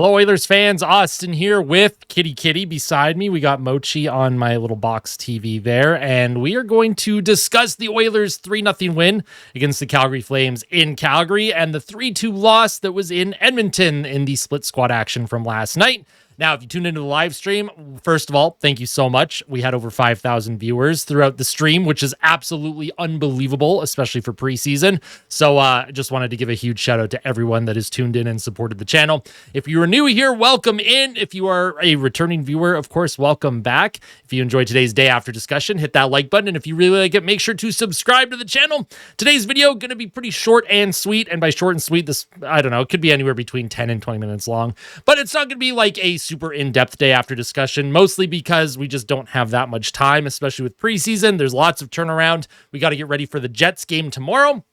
Hello, Oilers fans. Austin here with Kitty beside me. We got Mochi on my little box TV there, and we are going to discuss the Oilers' 3-0 win against the Calgary Flames in Calgary and the 3-2 loss that was in Edmonton in the split squad action from last night. Now, if you tuned into the live stream, first of all, thank you so much. We had over 5,000 viewers throughout the stream, which is absolutely unbelievable, especially for preseason. So I just wanted to give a huge shout out to everyone that has tuned in and supported the channel. If you are new here, welcome in. If you are a returning viewer, of course, welcome back. If you enjoyed today's day after discussion, hit that like button. And if you really like it, make sure to subscribe to the channel. Today's video going to be pretty short and sweet. And by short and sweet, this, I don't know, it could be anywhere between 10 and 20 minutes long. But it's not going to be like a super in-depth day after discussion, mostly because we just don't have that much time, especially with preseason. There's lots of turnaround. We got to get ready for the Jets game tomorrow.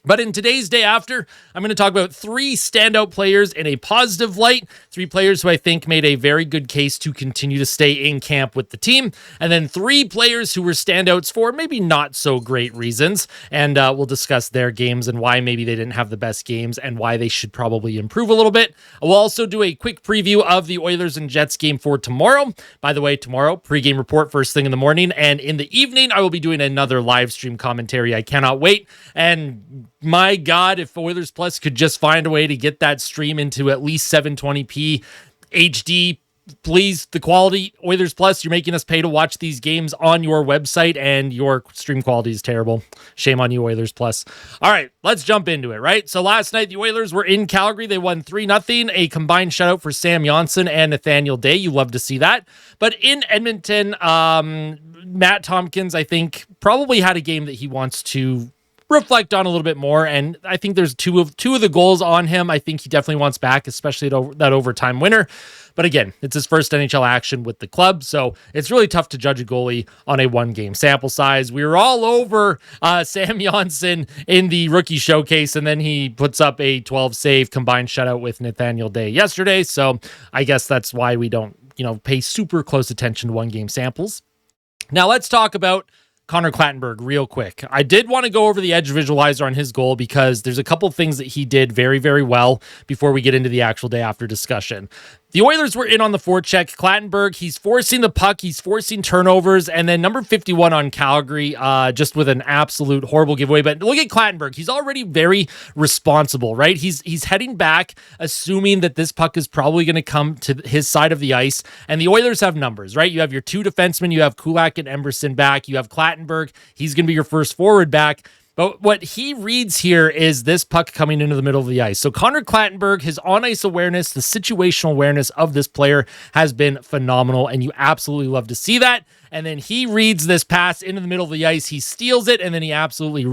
But in today's day after, I'm going to talk about 3 standout players in a positive light, 3 players who I think made a very good case to continue to stay in camp with the team, and then 3 players who were standouts for maybe not so great reasons, and we'll discuss their games and why maybe they didn't have the best games and why they should probably improve a little bit. We'll also do a quick preview of the Oilers and Jets game for tomorrow. By the way, tomorrow, pregame report first thing in the morning, and in the evening, I will be doing another live stream commentary. I cannot wait, and my God, if Oilers Plus could just find a way to get that stream into at least 720p HD, please, the quality, Oilers Plus, you're making us pay to watch these games on your website, and your stream quality is terrible. Shame on you, Oilers Plus. All right, let's jump into it, right? So last night, the Oilers were in Calgary. They won 3-0, a combined shutout for Sam Johnson and Nathaniel Day. You love to see that. But in Edmonton, Matt Tompkins, I think, probably had a game that he wants to reflect on a little bit more, and I think there's two of the goals on him. I think he definitely wants back, especially that overtime winner. But again, it's his first NHL action with the club, so it's really tough to judge a goalie on a 1-game sample size. We were all over Sam Johnson in the rookie showcase, and then he puts up a 12-save combined shutout with Nathaniel Day yesterday, so I guess that's why we don't, pay super close attention to 1-game samples. Now let's talk about Connor Clattenburg real quick. I did want to go over the edge visualizer on his goal because there's a couple things that he did very, very well before we get into the actual day after discussion. The Oilers were in on the forecheck. Clattenburg, he's forcing the puck, he's forcing turnovers, and then number 51 on Calgary, just with an absolute horrible giveaway. But look at Clattenburg. He's already very responsible, right? He's heading back, assuming that this puck is probably going to come to his side of the ice, and the Oilers have numbers, right? You have your 2 defensemen, you have Kulak and Emberson back, you have Clattenburg, he's going to be your first forward back. But what he reads here is this puck coming into the middle of the ice. So Connor Clattenburg, his on-ice awareness, the situational awareness of this player has been phenomenal, and you absolutely love to see that. And then he reads this pass into the middle of the ice. He steals it, and then he absolutely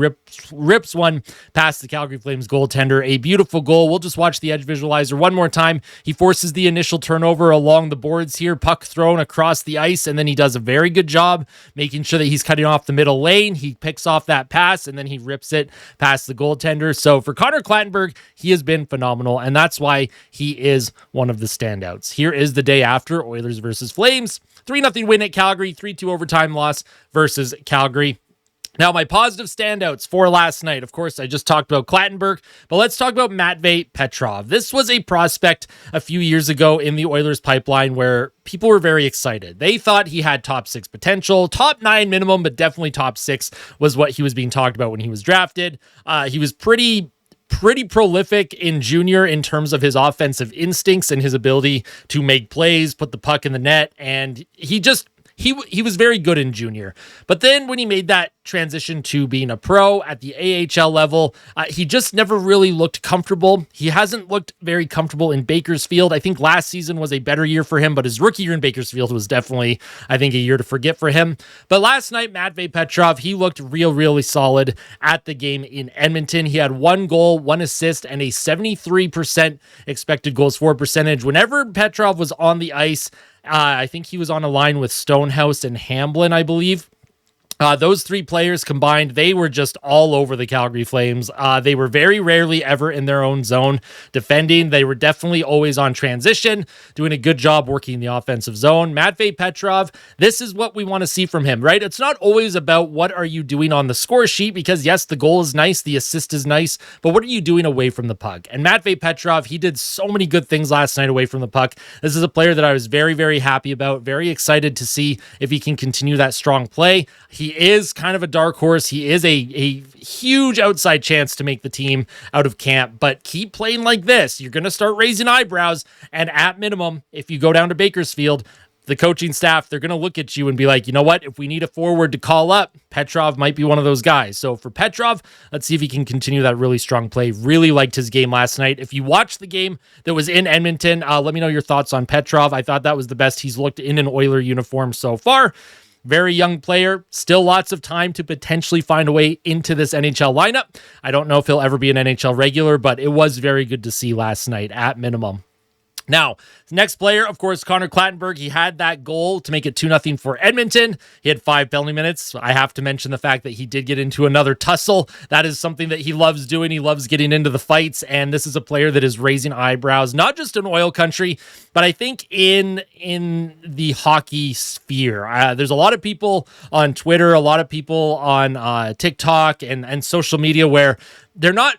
rips one past the Calgary Flames goaltender. A beautiful goal. We'll just watch the edge visualizer one more time. He forces the initial turnover along the boards here, puck thrown across the ice, and then he does a very good job making sure that he's cutting off the middle lane. He picks off that pass, and then he rips it past the goaltender. So for Connor Clattenburg, he has been phenomenal, and that's why he is one of the standouts. Here is the day after Oilers versus Flames. 3-0 win at Calgary, 3-2 overtime loss versus Calgary. Now, my positive standouts for last night. Of course, I just talked about Clattenburg, but let's talk about Matvei Petrov. This was a prospect a few years ago in the Oilers pipeline where people were very excited. They thought he had top 6 potential, top 9 minimum, but definitely top 6 was what he was being talked about when he was drafted. He was pretty prolific in junior in terms of his offensive instincts and his ability to make plays, put the puck in the net, and he was very good in junior. But then when he made that transition to being a pro at the AHL level, he just never really looked comfortable. He hasn't looked very comfortable in Bakersfield. I think last season was a better year for him, but his rookie year in Bakersfield was definitely, I think, a year to forget for him. But last night, Matvei Petrov, he looked really solid at the game in Edmonton. He had 1 goal, 1 assist, and a 73% expected goals for percentage. Whenever Petrov was on the ice, I think he was on a line with Stonehouse and Hamblin, I believe. Those three players combined, they were just all over the Calgary Flames. They were very rarely ever in their own zone defending. They were definitely always on transition, doing a good job working the offensive zone. Matvei Petrov, this is what we want to see from him, right? It's not always about what are you doing on the score sheet, because yes, the goal is nice, the assist is nice, but what are you doing away from the puck? And Matvei Petrov, he did so many good things last night away from the puck. This is a player that I was very, very happy about, very excited to see if he can continue that strong play. He is kind of a dark horse. He is a huge outside chance to make the team out of camp, but keep playing like this. You're going to start raising eyebrows, and at minimum, if you go down to Bakersfield, the coaching staff, they're going to look at you and be like, you know what? If we need a forward to call up, Petrov might be one of those guys. So for Petrov, let's see if he can continue that really strong play. Really liked his game last night. If you watched the game that was in Edmonton, let me know your thoughts on Petrov. I thought that was the best he's looked in an Oiler uniform so far. Very young player, still lots of time to potentially find a way into this NHL lineup. I don't know if he'll ever be an NHL regular, but it was very good to see last night at minimum. Now, next player, of course, Connor Clattenburg. He had that goal to make it 2-0 for Edmonton. He had 5 penalty minutes. I have to mention the fact that he did get into another tussle. That is something that he loves doing. He loves getting into the fights, and this is a player that is raising eyebrows, not just in oil country, but I think in the hockey sphere. There's a lot of people on Twitter, a lot of people on TikTok and social media where they're not,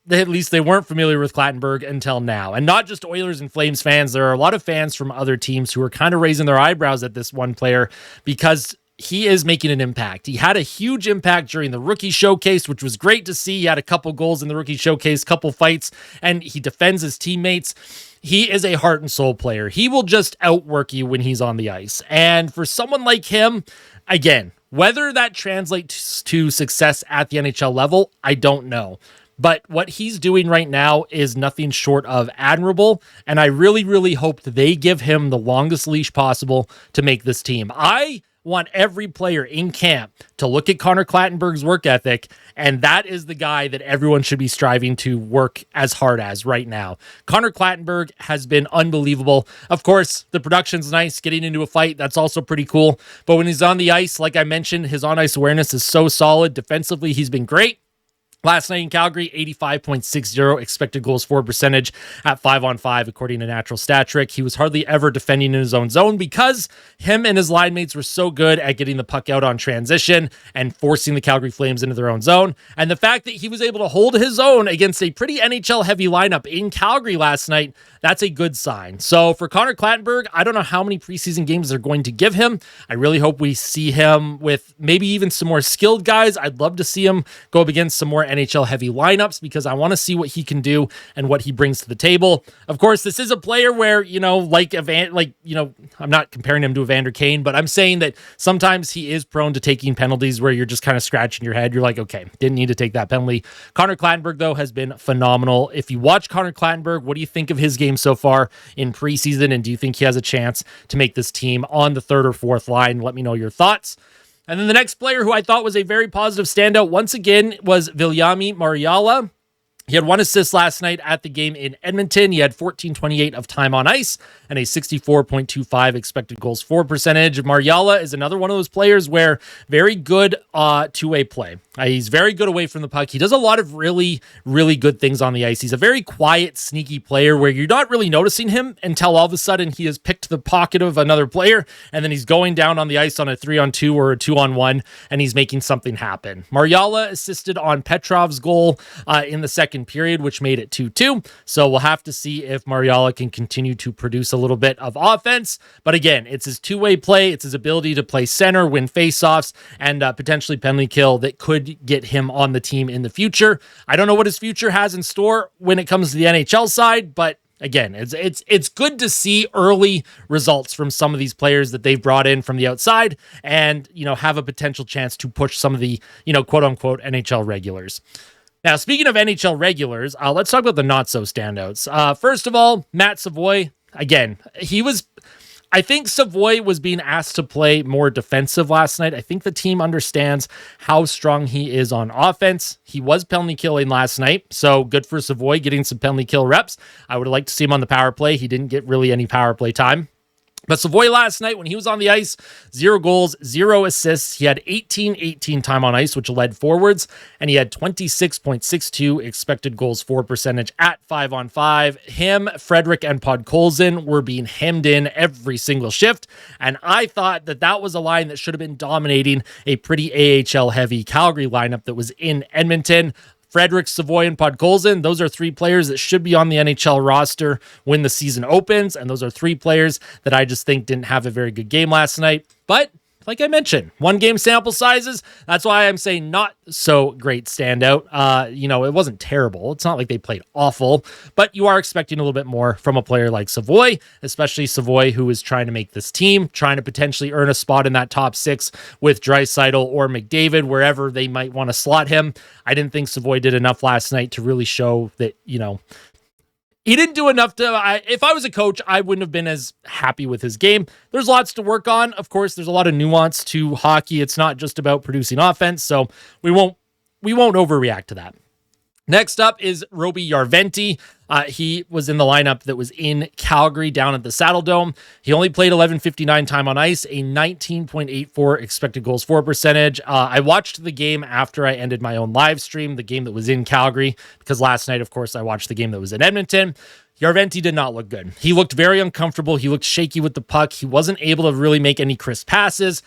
at least they weren't familiar with Clattenburg until now. And not just Oilers and Flames fans. There are a lot of fans from other teams who are kind of raising their eyebrows at this one player because he is making an impact. He had a huge impact during the rookie showcase, which was great to see. He had a couple goals in the rookie showcase, couple fights, and he defends his teammates. He is a heart and soul player. He will just outwork you when he's on the ice. And for someone like him, again, whether that translates to success at the NHL level, I don't know. But what he's doing right now is nothing short of admirable, and I really, really hope that they give him the longest leash possible to make this team. I want every player in camp to look at Connor Clattenburg's work ethic, and that is the guy that everyone should be striving to work as hard as right now. Connor Clattenburg has been unbelievable. Of course, the production's nice. Getting into a fight, that's also pretty cool. But when he's on the ice, like I mentioned, his on-ice awareness is so solid. Defensively, he's been great. Last night in Calgary, 85.60 expected goals for percentage at 5-on-5, according to Natural Stat Trick. He was hardly ever defending in his own zone because him and his line mates were so good at getting the puck out on transition and forcing the Calgary Flames into their own zone. And the fact that he was able to hold his own against a pretty NHL-heavy lineup in Calgary last night, that's a good sign. So for Connor Clattenburg, I don't know how many preseason games they're going to give him. I really hope we see him with maybe even some more skilled guys. I'd love to see him go up against some more NHL heavy lineups because I want to see what he can do and what he brings to the table. Of course, this is a player where, I'm not comparing him to Evander Kane, but I'm saying that sometimes he is prone to taking penalties where you're just kind of scratching your head. You're like, okay, didn't need to take that penalty. Connor Clattenburg, though, has been phenomenal. If you watch Connor Clattenburg, what do you think of his game so far in preseason? And do you think he has a chance to make this team on the third or fourth line? Let me know your thoughts. And then the next player who I thought was a very positive standout once again was Viljami Marjala. He had 1 assist last night at the game in Edmonton. He had 14.28 of time on ice and a 64.25 expected goals for percentage. Marjala is another one of those players where very good two-way play. He's very good away from the puck. He does a lot of really, really good things on the ice. He's a very quiet, sneaky player where you're not really noticing him until all of a sudden he has picked the pocket of another player and then he's going down on the ice on a 3-on-2 or a 2-on-1 and he's making something happen. Marjala assisted on Petrov's goal in the second period, which made it 2-2. So we'll have to see if Marjala can continue to produce a little bit of offense. But again, it's his two-way play. It's his ability to play center, win faceoffs, and potentially penalty kill that could get him on the team in the future. I don't know what his future has in store when it comes to the NHL side, but again, it's good to see early results from some of these players that they've brought in from the outside and, have a potential chance to push some of the, quote unquote NHL regulars. Now, speaking of NHL regulars, let's talk about the not so standouts. First of all, Matt Savoy, again, I think Savoy was being asked to play more defensive last night. I think the team understands how strong he is on offense. He was penalty killing last night, so good for Savoy getting some penalty kill reps. I would have liked to see him on the power play. He didn't get really any power play time. But Savoy last night, when he was on the ice, 0 goals, 0 assists. He had 18 time on ice, which led forwards, and he had 26.62 expected goals for percentage at 5-on-5. Him, Frederick, and Podkolzin were being hemmed in every single shift, and I thought that was a line that should have been dominating a pretty AHL-heavy Calgary lineup that was in Edmonton. Frederick, Savoy, and Podkolzin, those are 3 players that should be on the NHL roster when the season opens, and those are 3 players that I just think didn't have a very good game last night. But like I mentioned, 1 game sample sizes. That's why I'm saying not so great standout. It wasn't terrible. It's not like they played awful, but you are expecting a little bit more from a player like Savoy, especially Savoy, who is trying to make this team, trying to potentially earn a spot in that top 6 with Draisaitl or McDavid, wherever they might want to slot him. I didn't think Savoy did enough last night to really show that, he didn't do enough if I was a coach, I wouldn't have been as happy with his game. There's lots to work on. Of course, there's a lot of nuance to hockey. It's not just about producing offense, so we won't overreact to that. Next up is Roby Järventie. He was in the lineup that was in Calgary down at the Saddle Dome. He only played 11:59 time on ice, a 19.84 expected goals for percentage. I watched the game after I ended my own live stream, the game that was in Calgary, because last night, of course, I watched the game that was in Edmonton. Järventie did not look good. He looked very uncomfortable. He looked shaky with the puck. He wasn't able to really make any crisp passes.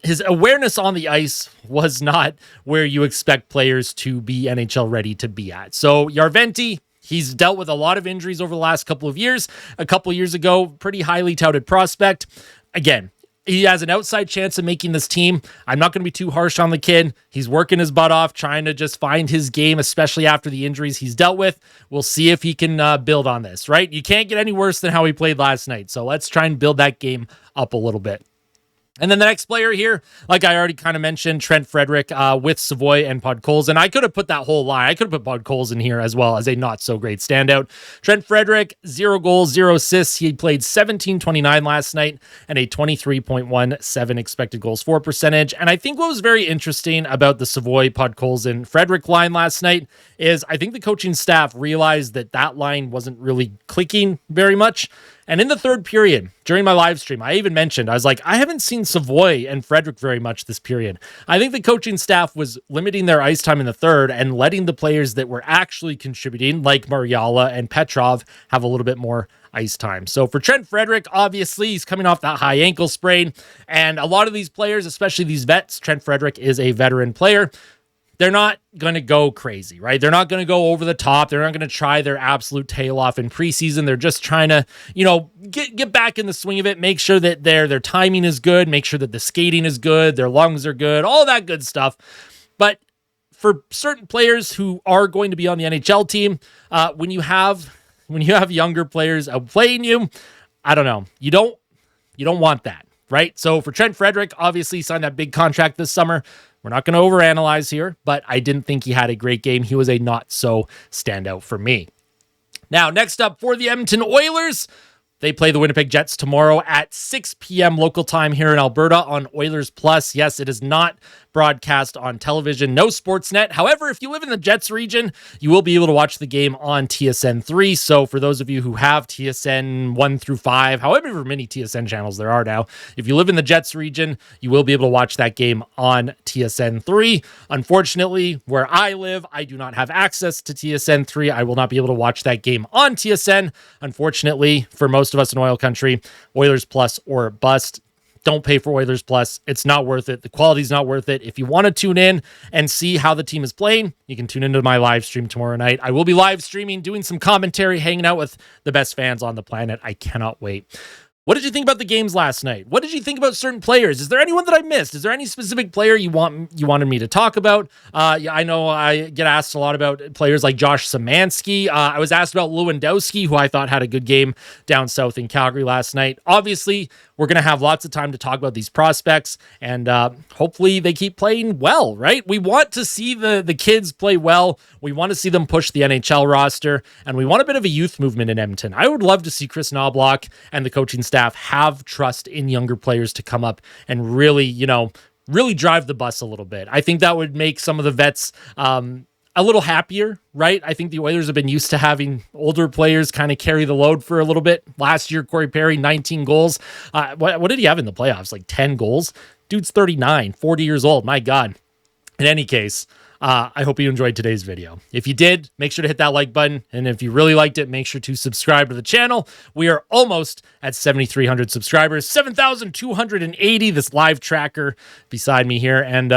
His awareness on the ice was not where you expect players to be NHL ready to be at. So Järventie, he's dealt with a lot of injuries over the last couple of years. A couple of years ago, pretty highly touted prospect. Again, he has an outside chance of making this team. I'm not going to be too harsh on the kid. He's working his butt off, trying to just find his game, especially after the injuries he's dealt with. We'll see if he can build on this, right? You can't get any worse than how he played last night. So let's try and build that game up a little bit. And then the next player here, like I already kind of mentioned, Trent Frederick with Savoy and Podkolzin. I could have put that whole line. I could have put Podkolzin here as well as a not-so-great standout. Trent Frederick, 0 goals, 0 assists. He played 17:29 last night and a 23.17 expected goals for percentage. And I think what was very interesting about the Savoy, Podkolzin, Frederick line last night is I think the coaching staff realized that line wasn't really clicking very much. And in the third period, during my live stream, I even mentioned, I was like, I haven't seen Savoy and Frederick very much this period. I think the coaching staff was limiting their ice time in the third and letting the players that were actually contributing, like Mariala and Petrov, have a little bit more ice time. So for Trent Frederick, obviously, he's coming off that high ankle sprain. And a lot of these players, especially these vets, Trent Frederick is a veteran player. They're not going to go crazy, right? They're not going to go over the top. They're not going to try their absolute tail off in preseason. They're just trying to, get back in the swing of it, make sure that their timing is good, make sure that the skating is good, their lungs are good, all that good stuff. But for certain players who are going to be on the NHL team, when you have younger players outplaying you, I don't know. You don't want that, right? So for Trent Frederick, obviously signed that big contract this summer. We're not going to overanalyze here, but I didn't think he had a great game. He was a not so standout for me. Now, next up for the Edmonton Oilers, they play the Winnipeg Jets tomorrow at 6 p.m. local time here in Alberta on Oilers Plus. Yes, it is not broadcast on television, no Sportsnet. However, if you live in the Jets region, you will be able to watch the game on TSN 3. So for those of you who have TSN 1 through 5, however many TSN channels there are now, if you live in the Jets region, you will be able to watch that game on TSN 3. Unfortunately, where I live, I do not have access to TSN 3. I will not be able to watch that game on TSN. Unfortunately, for most of us in oil country, Oilers Plus or bust. Don't pay for Oilers Plus. It's not worth it. The quality's not worth it. If you want to tune in and see how the team is playing, you can tune into my live stream tomorrow night. I will be live streaming, doing some commentary, hanging out with the best fans on the planet. I cannot wait. What did you think about the games last night? What did you think about certain players? Is there anyone that I missed? Is there any specific player you wanted me to talk about? I know I get asked a lot about players like Josh Szymanski. I was asked about Lewandowski, who I thought had a good game down south in Calgary last night. Obviously, we're going to have lots of time to talk about these prospects, and hopefully they keep playing well, right? We want to see the kids play well. We want to see them push the NHL roster, and we want a bit of a youth movement in Edmonton. I would love to see Chris Knobloch and the coaching staff have trust in younger players to come up and really drive the bus a little bit. I think that would make some of the vets a little happier, right? I think the Oilers have been used to having older players kind of carry the load for a little bit. Last year, Corey Perry, 19 goals. What did he have in the playoffs? Like 10 goals? Dude's 39, 40 years old. My God. In any case, I hope you enjoyed today's video. If you did, make sure to hit that like button. And if you really liked it, make sure to subscribe to the channel. We are almost at 7,300 subscribers, 7,280, this live tracker beside me here. And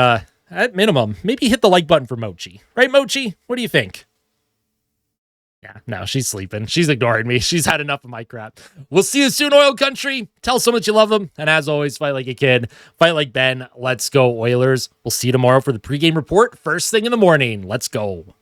at minimum, maybe hit the like button for Mochi. Right, Mochi? What do you think? Yeah, no, she's sleeping. She's ignoring me. She's had enough of my crap. We'll see you soon, Oil Country. Tell someone that you love them. And as always, fight like a kid. Fight like Ben. Let's go, Oilers. We'll see you tomorrow for the pregame report. First thing in the morning. Let's go.